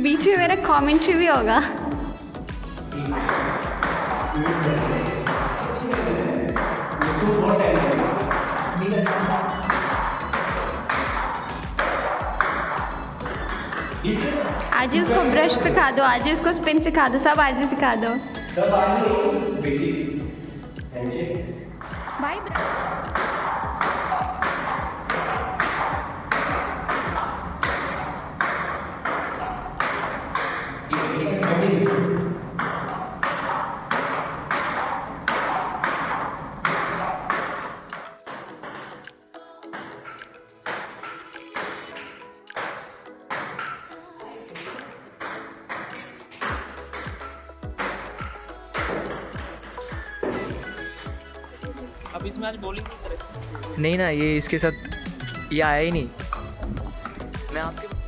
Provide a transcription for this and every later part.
Beach में मेरा commentary भी होगा। आज ही उसको ब्रश सिखा दो, आज ही उसको स्पिन सिखा दो, सब आज ही सिखा दो भाई। अब इसमें आज बॉलिंग नहीं ना, ये इसके साथ ये आया ही नहीं। मैं आपके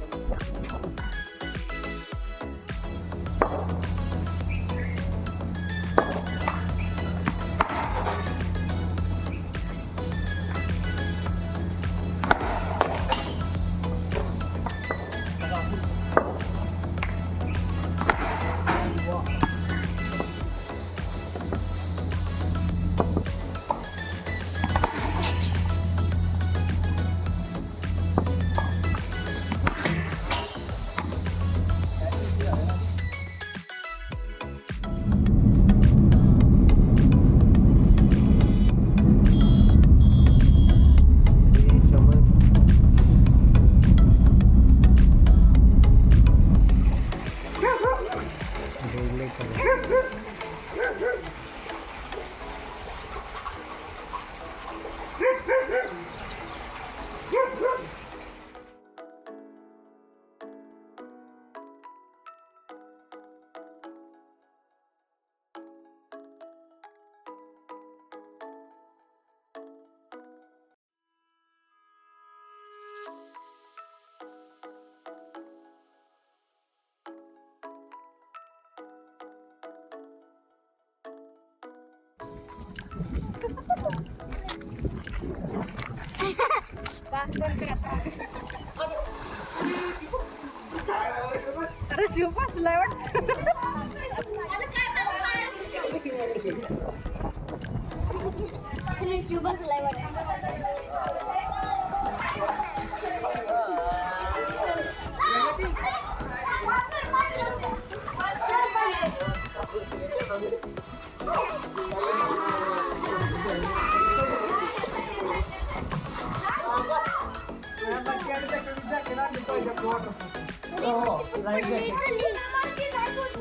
अरे शिव बसलाय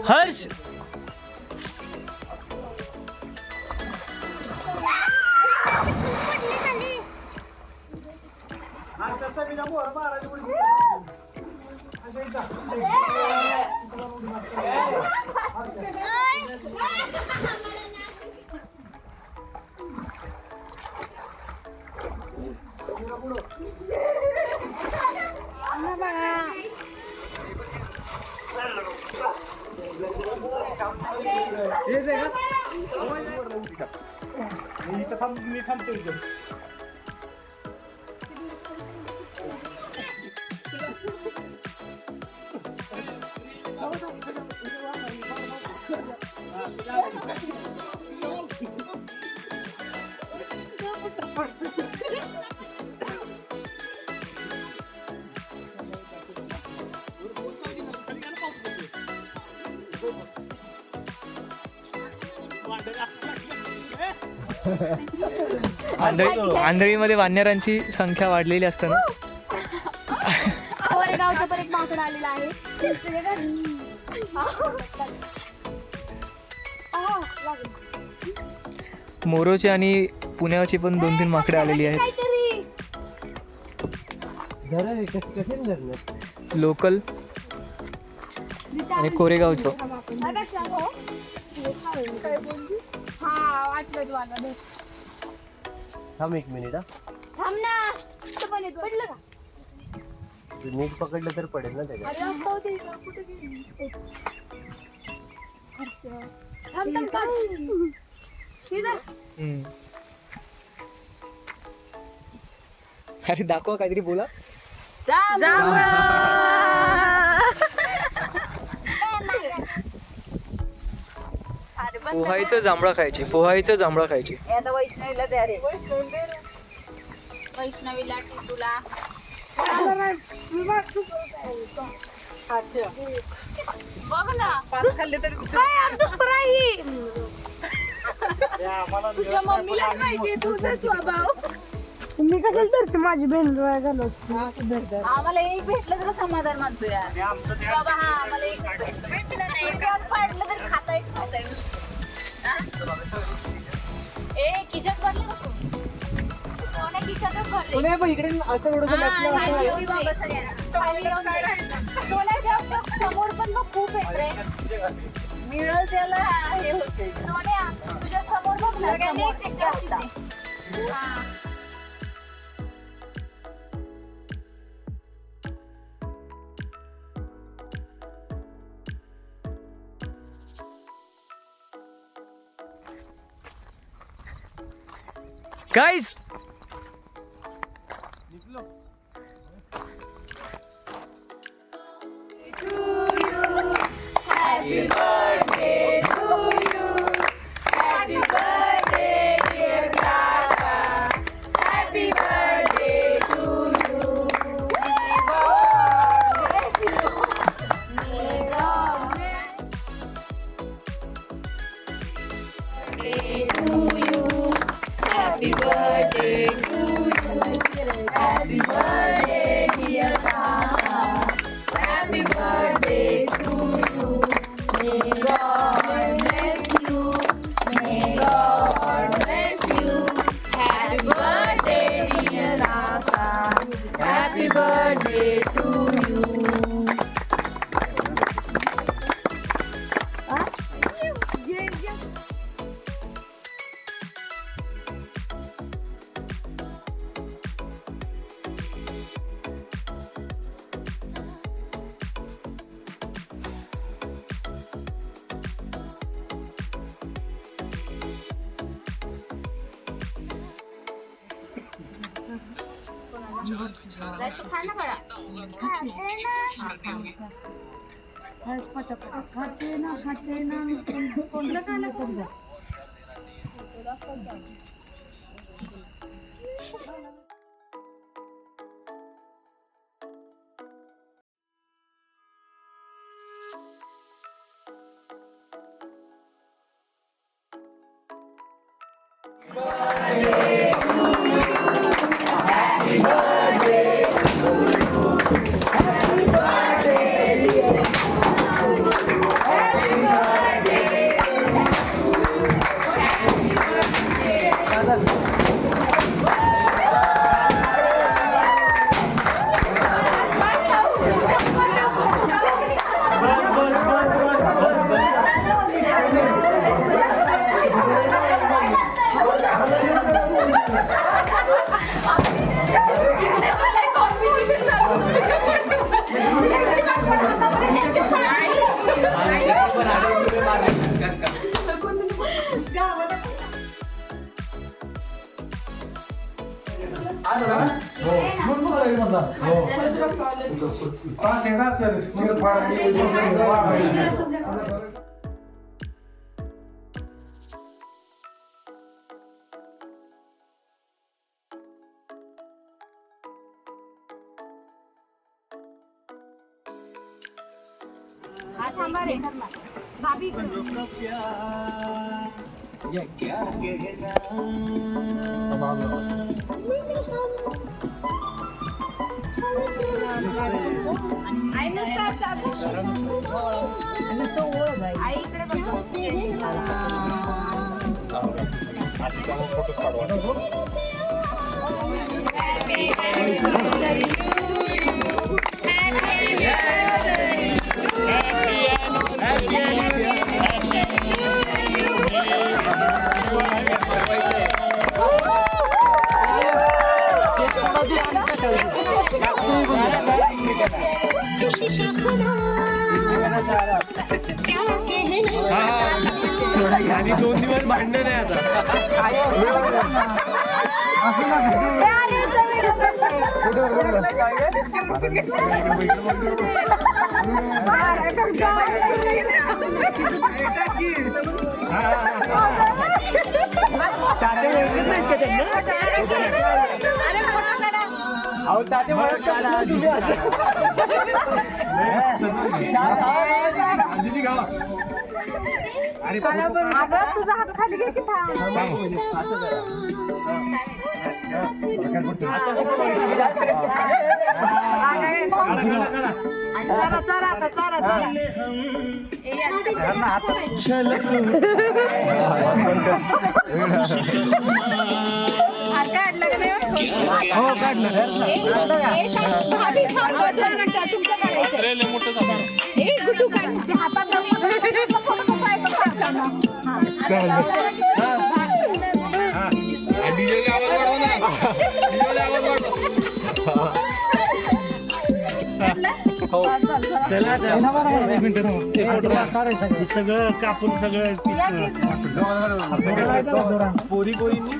हर्ष मी थांबतो इथं. आंधळीमध्ये वानरांची संख्या वाढलेली असते ना. गावचा परत माकड आलेला आहे. मोरोची आणि पुण्याची पण 2-3 माकडे आलेली आहेत. लोकल आणि कोरेगावचं. थांब एक मिनिट. थांब ना, पडलं का? नीट पकडलं तर पडेल ना त्याच्यात. अरे दाखवा, काहीतरी बोला. पोहायचं जांभळं खायची, पोहायचं जांभळं खायची. आता वैष्णवीला द्या रे. वैष्णवीला टिटूला बघ ना खाल्ले तरी काय यार दुसरा ही तुझ्या मम्मीलाच माहितीये तुझा स्वभाव. मी कशाला धरते माझी बहीण डोळ्या घालत. आम्हाला एक भेटलं तर समाधान मानतो यार. बाबा हा आम्हाला एक भेटलं नाही. एक आज पाडलं तर खाताय नुसतं. हा? ए खिशात भरले ना तू? कोण्या खिशातच भरले. इकडे असं एवढं हा, खाली येऊ बाबा सगळ्यांना. खाली येऊन सोन्याच्या समोर पण मग खूप येत रे. मिळल त्याला हे होते. सोन्या तुझ्या समोर बघ ना समोर जास्त. हा. गाइस आणि 2 दिवस भांडण आहे आता. तात्या व्यवस्थित नाहीत का त्यांना? अरे फोटो काढा. अहो तात्या म्हणत का नाही तुम्ही असं? आजीची गावा. अरे अगं तुझा हात खाली घे की थांब. काढला का नाही? हो काढलं. तुमचं काढायचं. ए, गुड्डू काढ. ते हातात धरून फोटो कसा आहे बघ काढताना. चला सगळं कापून सगळं पोरी पोरींनी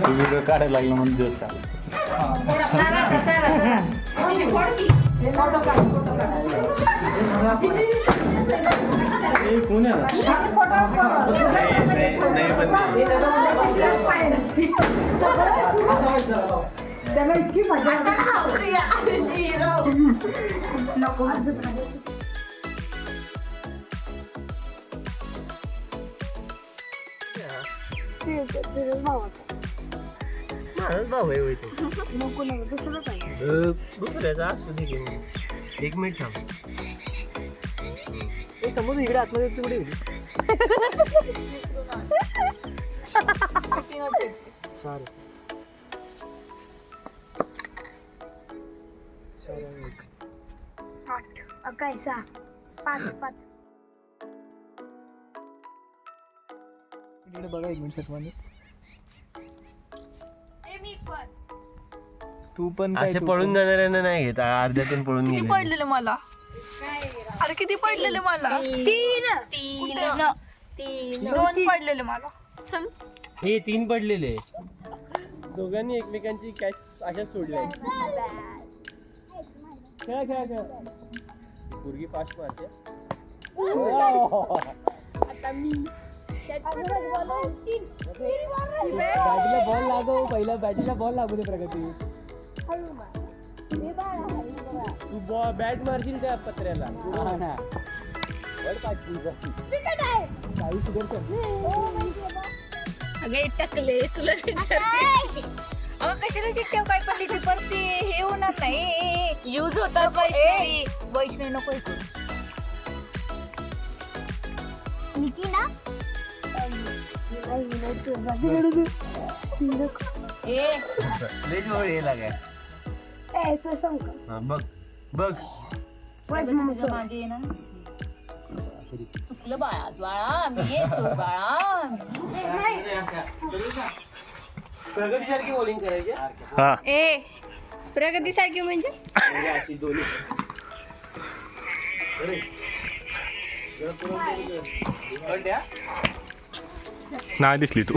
व्हिडिओ काढायला लागलं म्हणून दिवस त्याला इतकी मजा नको. माझाच भाऊ आहे होते नको नको दुसरं काय. दुसऱ्याचा असू दे की मग. एक मिनिट थांब. समोर इकडे आतमध्ये तिकडे काय 6 5 5. बघा एक मिनिट मध्ये तू पण काय असे पळून जाणाऱ्यांना नाही घेत अर्ध्यातून पळून किती गेले. पडलेलं मला? अरे किती पडलेले मला? 3 2 पडलेले मला. चल हे 3 पडलेले दोघांनी एकमेकांची कॅच अशाच सोडल्या. खेळा खेळा खेळा. पोरगी फास्ट मारते. आता मी बॅटीला बॉल लागव पहिला बॅटीला बॉल लागू दे प्रगती. तू बॅट मारशील त्या पत्र्याला. अगे टकले तुला अगं कशाला चिठ्ठ्या काय पण लिखी परती हे होणार नाही. यूज होतात वैष्णवी नको ऐकू. बघ बघ मागे ना चुकलं बाळा बाळा मी येतो बाळा. प्रगतीसारखी बॉलिंग करायची. ए प्रगतीसारखी म्हणजे अशी दोन्ही नाही दिसली तू.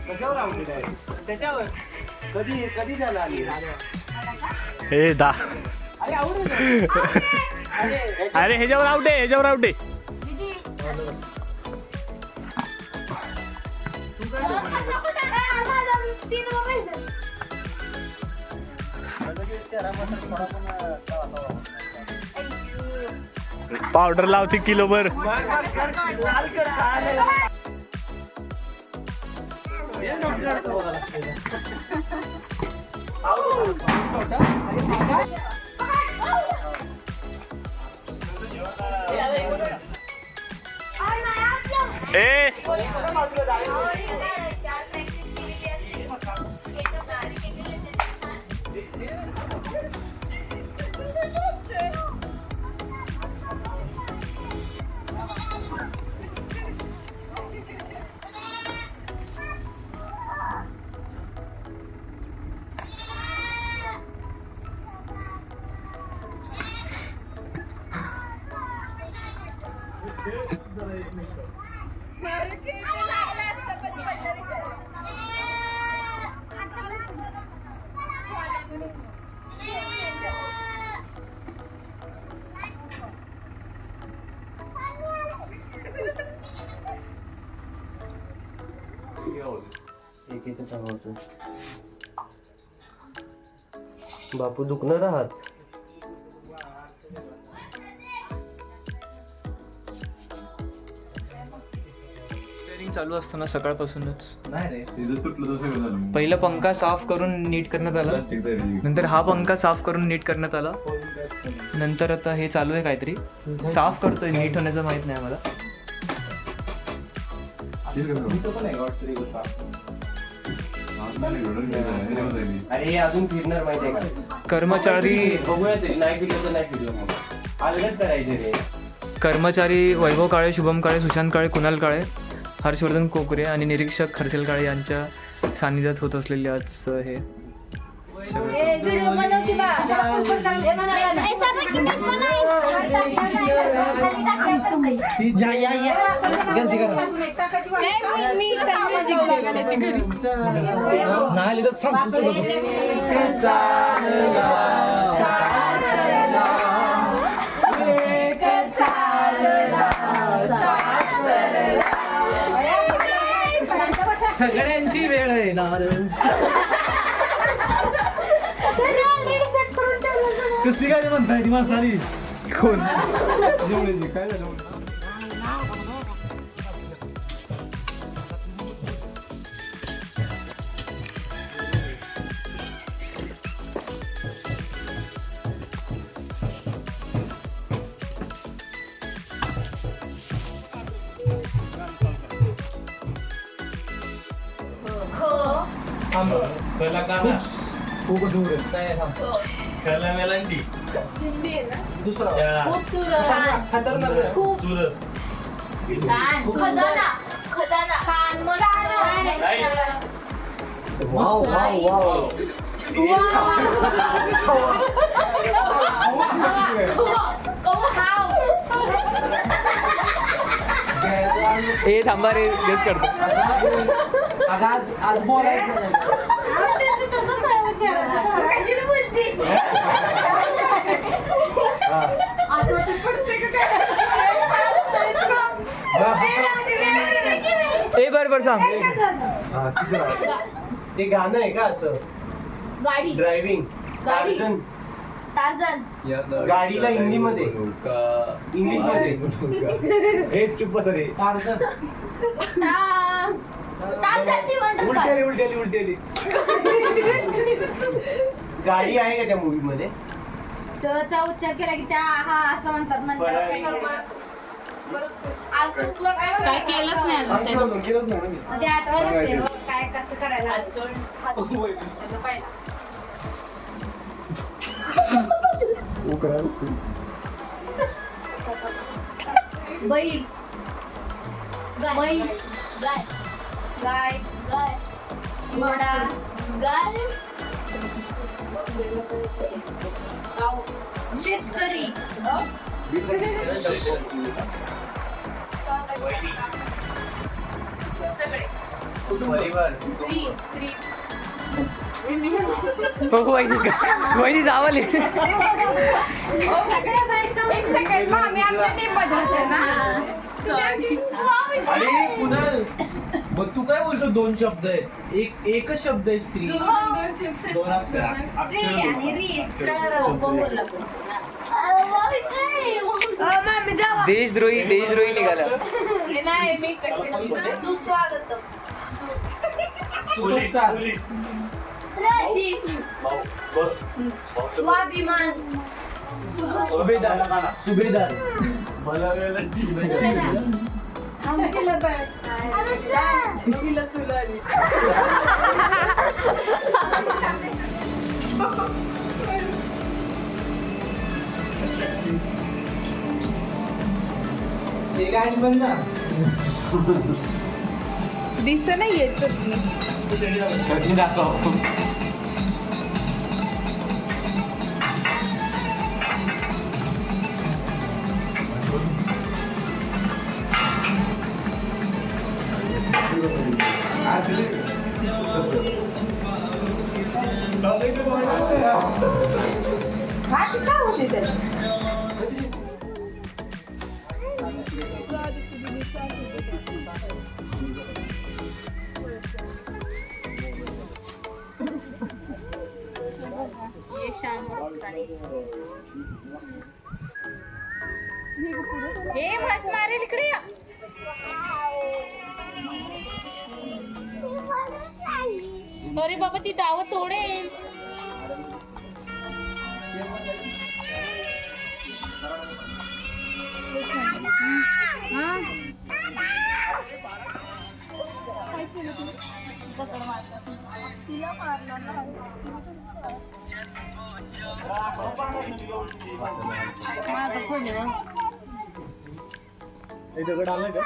कशावर आवडते त्याच्यावर कधी कधी झाला आली. ए दा अरे आवडे अरे ह्याच्यावर आउट आहे ह्याच्यावर आउट आहे. पावडर लावते किलोभर. ए बापू दुखणार आहात. रिपेअरिंग चालू असताना सकाळपासूनच पहिला पंखा साफ करून नीट करण्यात आला, नंतर हा पंखा साफ करून नीट करण्यात आला, नंतर आता हे चालू आहे काहीतरी साफ करतोय, नीट होण्याचं माहित नाही आम्हाला. अरे हे अजून फिरणार माहितीये का? कर्मचारी बघूया तरी, नाही फिरलं तर नाही फिरलं मग अलगच करायचे रे. कर्मचारी वैभव काळे, शुभम काळे, सुशांत काळे, कुणाल काळे, हर्षवर्धन कोकरे आणि निरीक्षक हर्षल काळे यांच्या सानिध्यात होत असलेले आज हे सगळं. सगळ्यांची वेळ आहे ना. कसली गाडी म्हणताय ती मासारी कोण? काय झालं? ए थांबा रे, गेस करतो. आज बोलायचं ए बरोबर सांग. ते गाणं आहे का असं? गाडी ड्रायव्हिंग गाडी. टार्झन. गाडीला हिंदी मध्ये इंग्लिश मध्ये हे चुप बस रे. टार्झन ती म्हणतात का? उलटी गाडी आहे का त्या मूवी मध्ये? त्याचा उच्चार केला की त्या हा असं म्हणतात काय केलंच नाही अजून ते आठवायला लागते हो, काय कसं करायला बैल बैल गाय गाय गाय घोडा गाय शेतकरी सगळे परिवार स्त्री स्त्री वहिनी जावले. एक सेकंड मग आम्ही आमच्या टीम बदलते ना. अरे कुणाल मग तू काय बोलतो 2 शब्द आहेत एकच शब्द आहे स्त्री 2 अक्षर देशद्रोही निघाला. नाही मी सुस्वागतम. स्वाभिमान. सुभेदार दिस नाही येत चटणी दाखव. हे मस्त मारेल इकडे या. अरे बाबा ती दावत तोडेल. दगड आलाय का?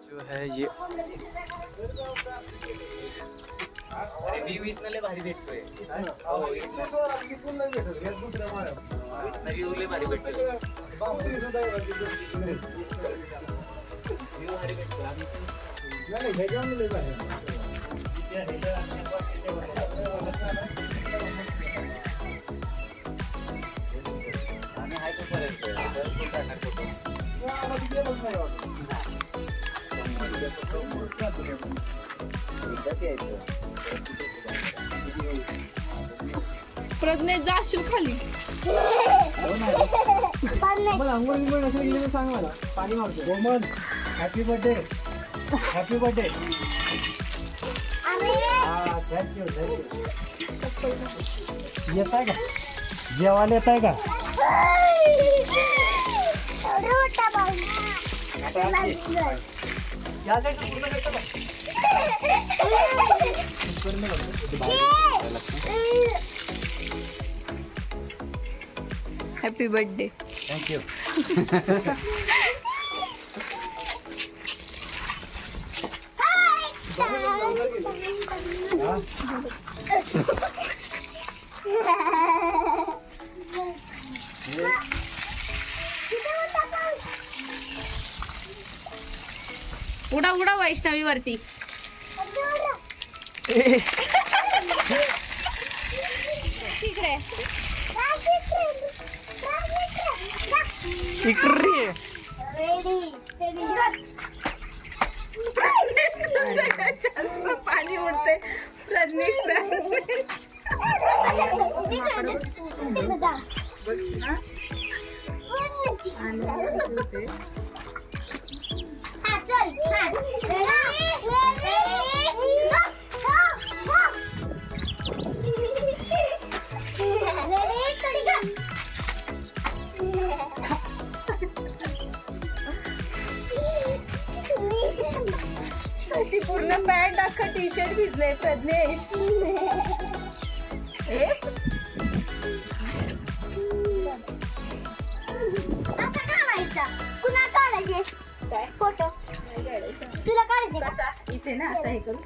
जो है ये व्यू इतना ले भारी भेटतोय. व्यू लय भारी भेटतोय. प्रज्ञेश जाशील खाली. मला अंघोळ बिंघोळ नसेल गेली तर सांग मला. पाणी मारतो. गोमन happy birthday. Happy birthday. Thank you येत आहे का जेवायला येत आहे का? Happy birthday. थँक्यू. उडा उडा वैष्णवी वरती. पाणी उडते. प्रज्ञेश अशी पूर्ण पॅन्ट अख्खा टी शर्ट भिजले प्रज्ञेश. फोटो तुला काढायचे का? इथे ना असं हे करू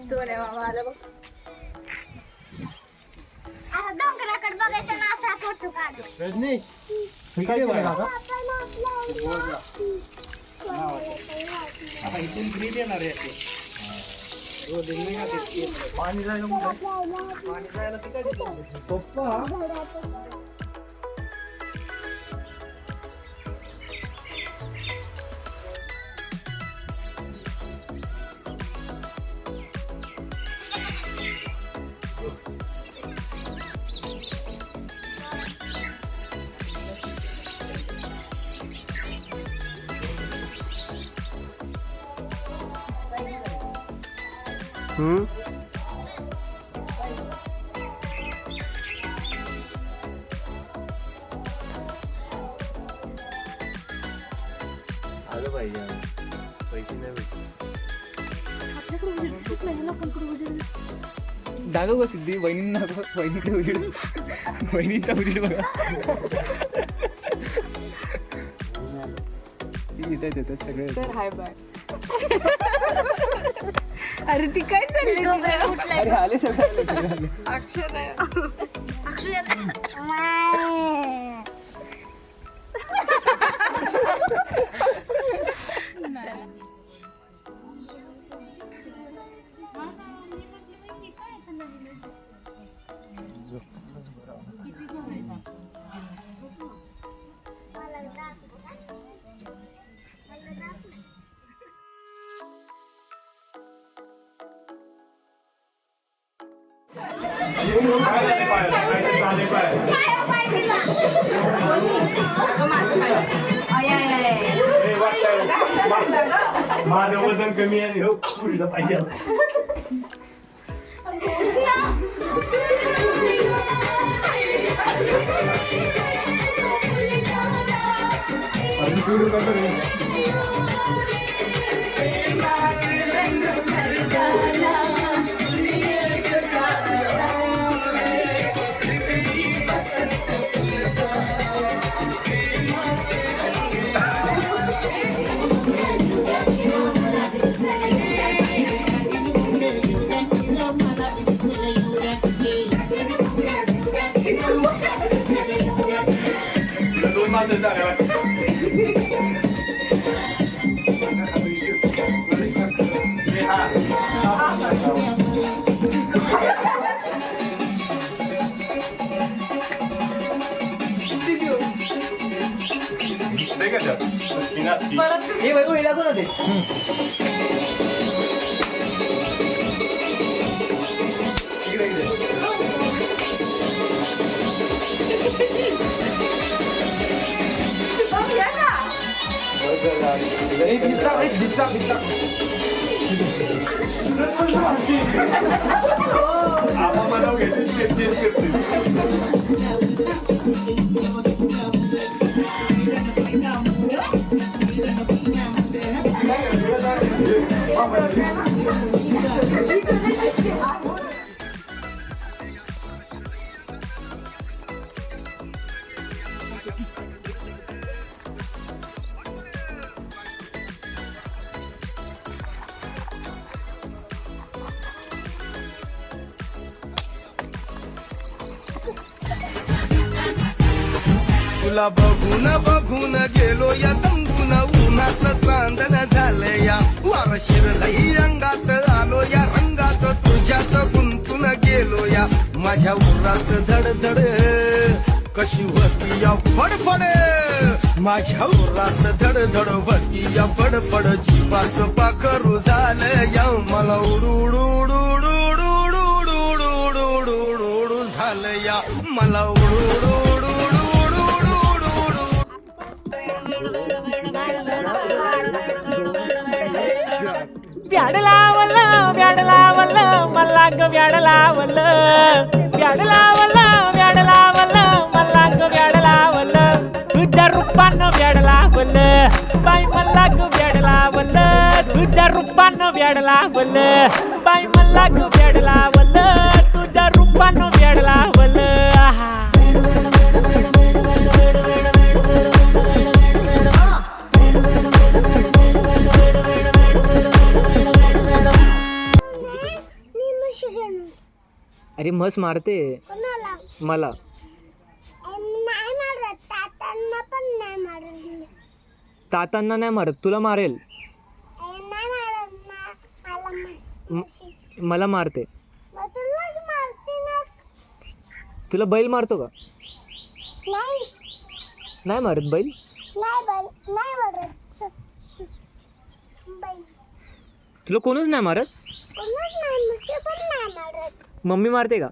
सोन्या मामा आला बघ. डोंगराकडे बघायचं ना असा फोटो काढ. रजनीश हे काय केलं काका? आता इथून फ्री देणार आहे ते. पाणी जायला पाणी जायला ते काय देतो? पप्पा आलं पाहिजे पैसे नाही दाखव का सिद्धी वहिनींना दाखव. वहिनीकडे उजेड वहिनीचा उजेड बघा. येतात येतात सगळे. अरे ती काय चालली अरे आले सगळे आले. माझं वजन कमी आहे हो पुढलं पाहिजे. हे वैभव हे दाखव ना ते. तुला बघून बघून गेलो या दंगून उन्हात चांदण झालं या वार शिरलई अंगात आलो या रंगात तुझ्यात गुंतून गेलो या माझ्या उरात धडधड कशी होती या फडफड माझ्या उरात धड धड भरती या पडपड जीवाच पाखरू झालं या मला उडू उडू उडू उडू उडू उडू उडू उडू उडू उडू उडू झालं या मला उडू उडू उडू उडू उडू उडू उडू उडू ब्याड लावलं मला ग ब्याड लावलं ब्याड लावलं मला ग ब्याड लावलं तुझ्या रूपानं ब्याड लावलं बाई मला ग ब्याड लावलं तुझ्या रूपानं ब्याड लावलं बाई मला ग ब्याड लावलं तुझ्या रूपानं ब्याड लावलं आहा अरे म्हस मारते मला. नाही मारत तातांना पण नाही मारत. तातांना नाही मारत, तुला मारेल. नाही मारत मला मारते. मग तुलाच मारते ना. तुला बैल मारतो का? नाही नाही मारत बैल. नाही मारत बाई. तुला कोणच नाही मारत. कोणच नाही मुशी पण नाही मारत. मम्मी मारते का?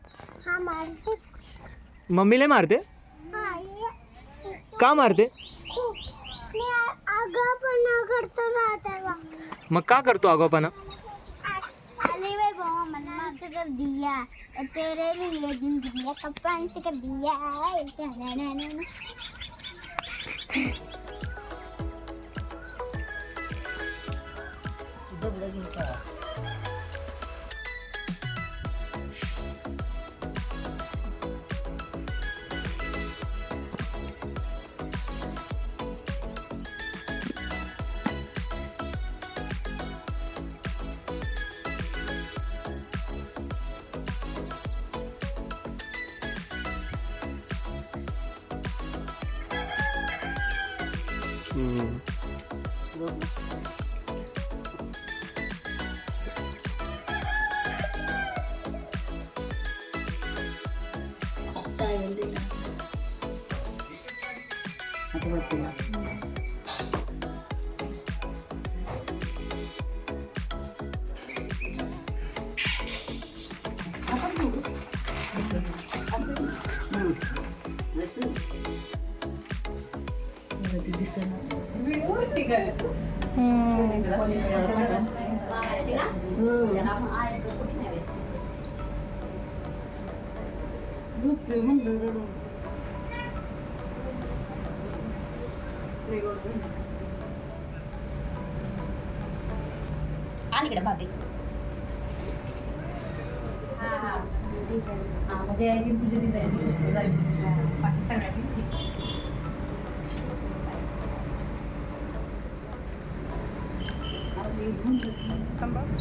हा मारते. मम्मीला मारते. हा का मारते? खूप मी आगाऊपणा करतो ना तेव्हा. मग का करतो आगाऊपणा? अरे वे बाबा मन्ना से कर दिया तेरे लिए जिंदगी का पंच कर दिया. आणि इकडे भाभी म्हणजे याची तुझी डिझाईन बाकी सगळ्यांनी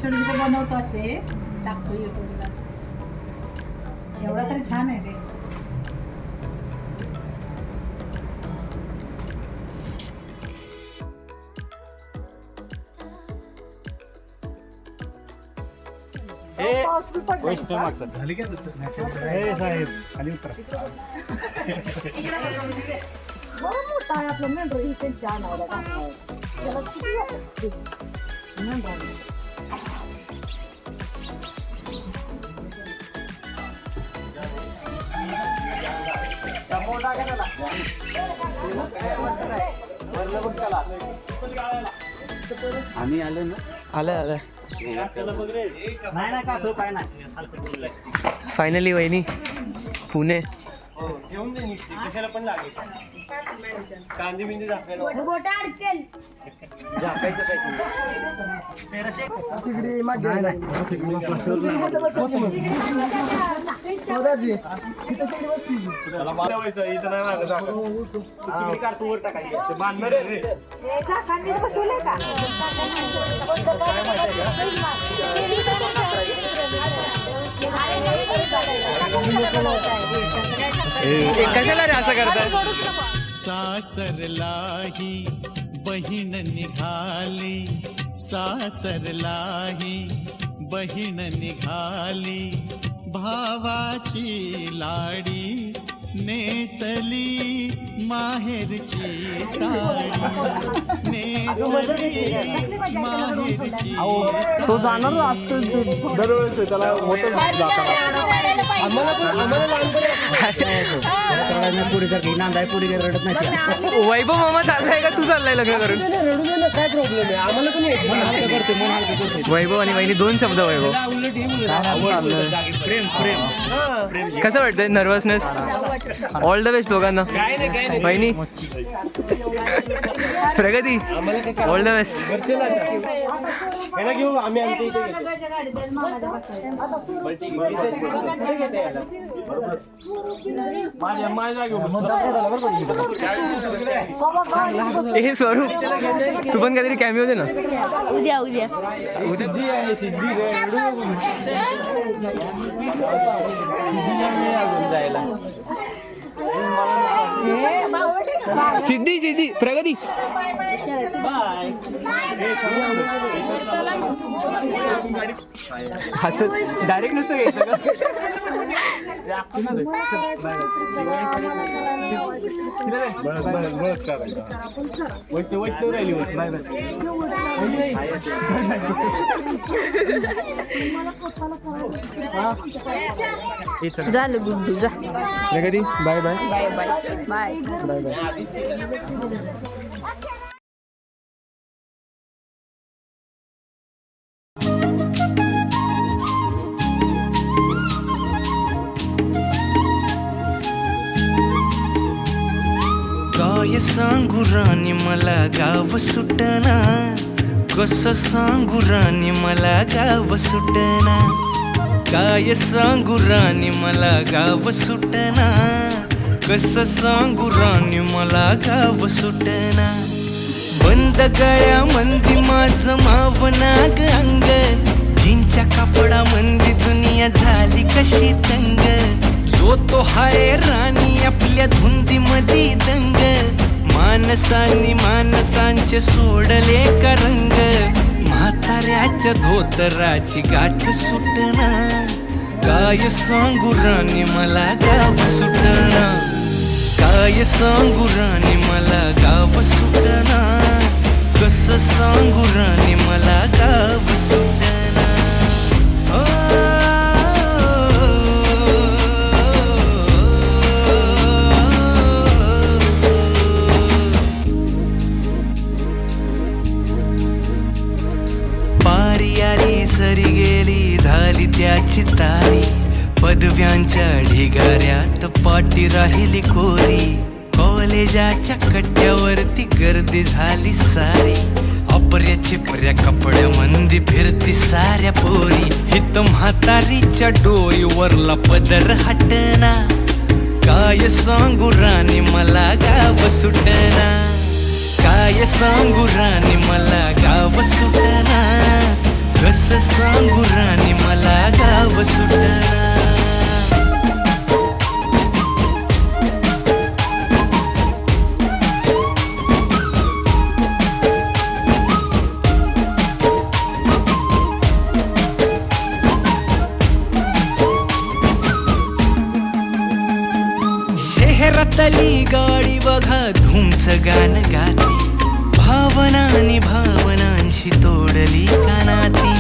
छोटे बनवतो असे टाकतो युट्यूबला. एवढा तरी छान आहे ते. झाली काय हे साहेब खाली उतरा. मोठा आहे आपलं मेंढर इथे छान आहे. त्याला किती आम्ही आलो ना. आलं नाही का तो काय नाही. फायनली वहिनी पुणे. घेऊन दे निघते कशाला पण लागेल. कांदी बिंदी झाकायला गोटा अडकेल. झाकायचं त्याला मारायचं इथं नाही मागं काढतो वर टाकायचं बांधणार रे. कशाला रे असं करताय? सासरलाही बहीण निघाली, सासरलाही बहीण निघाली, भावाची लाडी नेसली माहेरची साडी नेसली माहेरची तो जाणार ना आज दरवेळेस त्याला मोठं वैभव मामा चाललाय का तू चाललाय लग्न करून? काय प्रॉब्लेम आहे आम्हाला पण येते वैभव आणि वहिनी 2 शब्द वैभव. कसं वाटतंय? नर्वसनेस? ऑल द बेस्ट दोघांना. वहिनी प्रगती ऑल द बेस्ट. याला घेऊ आम्ही आमच्या इथे हे स्वरूप तू पण काहीतरी कॅमिओ दे ना. उद्या सिद्धी आहे सिद्धी जायला सिद्धी प्रगती. असं डायरेक्ट नसतं घ्यायचं का? झालं गुड्डू जा. Pragati bye bye bye bye bye. Bye bye. काय सांगू राणी मला गाव सुटना कसं सांगू राणी मला गाव सुटना काय सांगू राणी मला गाव सुटना कसं सांगू राणी मला गाव सुटना बंद गळ्या मंदी माझं मावनाग अंग जिंच्या कापडा मंदी दुनिया झाली कशी तंग जो तो हाय राणी आपल्या धुंदी मधी दंग मानसांनी मानसांचे सोडले का रंग म्हाताऱ्याच्या धोतराची गाठ सुटना काय सांगू राणी मला गाव सुटना काय सांगू राणी मला गाव सुटना कसं सांगू राणी मला गाव सुटना. पारी आली सरी गेली झाली त्याची तारी पदव्यांच्या ढिगाऱ्यात पाठी राहिली कोरी कॉलेजाच्या कट्ट्यावरती गर्दी झाली सारी अपर्या चिपऱ्या कपड्या मंदी फिरती साऱ्या पोरी हित म्हातारीच्या डोईवरला पदर हटना काय सांगू राणी मला गाव सुटना काय सांगू राणी मला गाव सुटना कसं सांगू राणी मला गाव सुटना. शहरातली गाडी बघा धुमचं गाणं गाती भावनांनी भावनांशी तोडली कानाती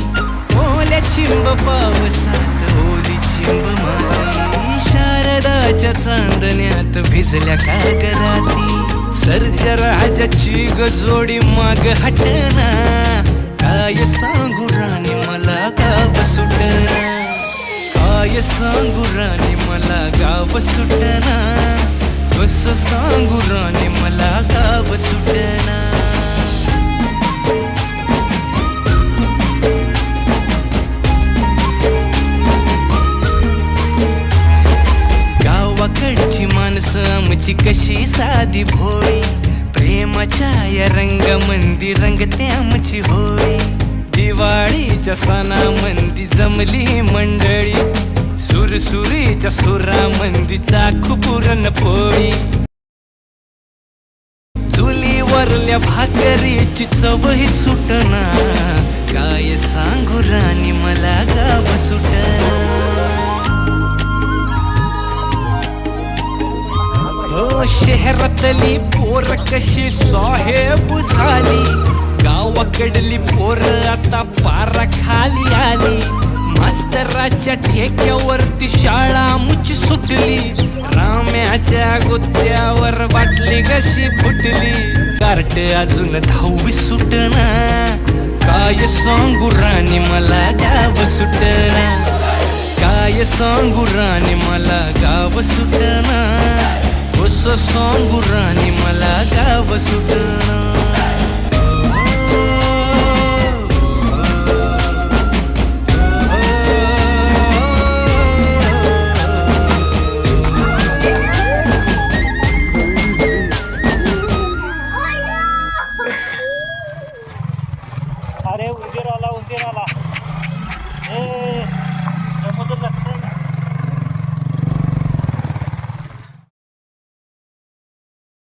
ओल्या चिंब पावसात ओली चिंब माती शारदाच्या चांदण्यात भिजल्या कागराती सर्जराजाची गजोडी माग हटना काय सांगू राणी मला गाव सुटना काय सांगू राणी मला गाव सुटना कसं सांगू राणी मला गाव सुटना. गावाकडची माणसं आमची कशी साधी भोळी प्रेमाच्या या रंगामंदी रंगते आमची होळी दिवाळीच्या सणामंदी जमली मंडळी सुरसुरीच्या सुरामंदी चाखू पुरणपोळी चुलीवरल्या भाकरीची चवही सुटना काय सांगू राणी मला गाव सुटना. शहरातली पोर कशी साहेब झाली, गावाकडली पोर आता पारा खाली आली. मास्तराच्या ठेक्यावरती शाळा मुची सुटली, राम्याच्या गुत्त्यावर बाटली कशी फुटली. कार्ट अजून 10वी सुटना, काय सांगू राणी मला गाव सुटना, काय सांगू राणी मला गाव सुटना, कसं सांगू राणी मला गाव सुटना. अरे उंदीर आला.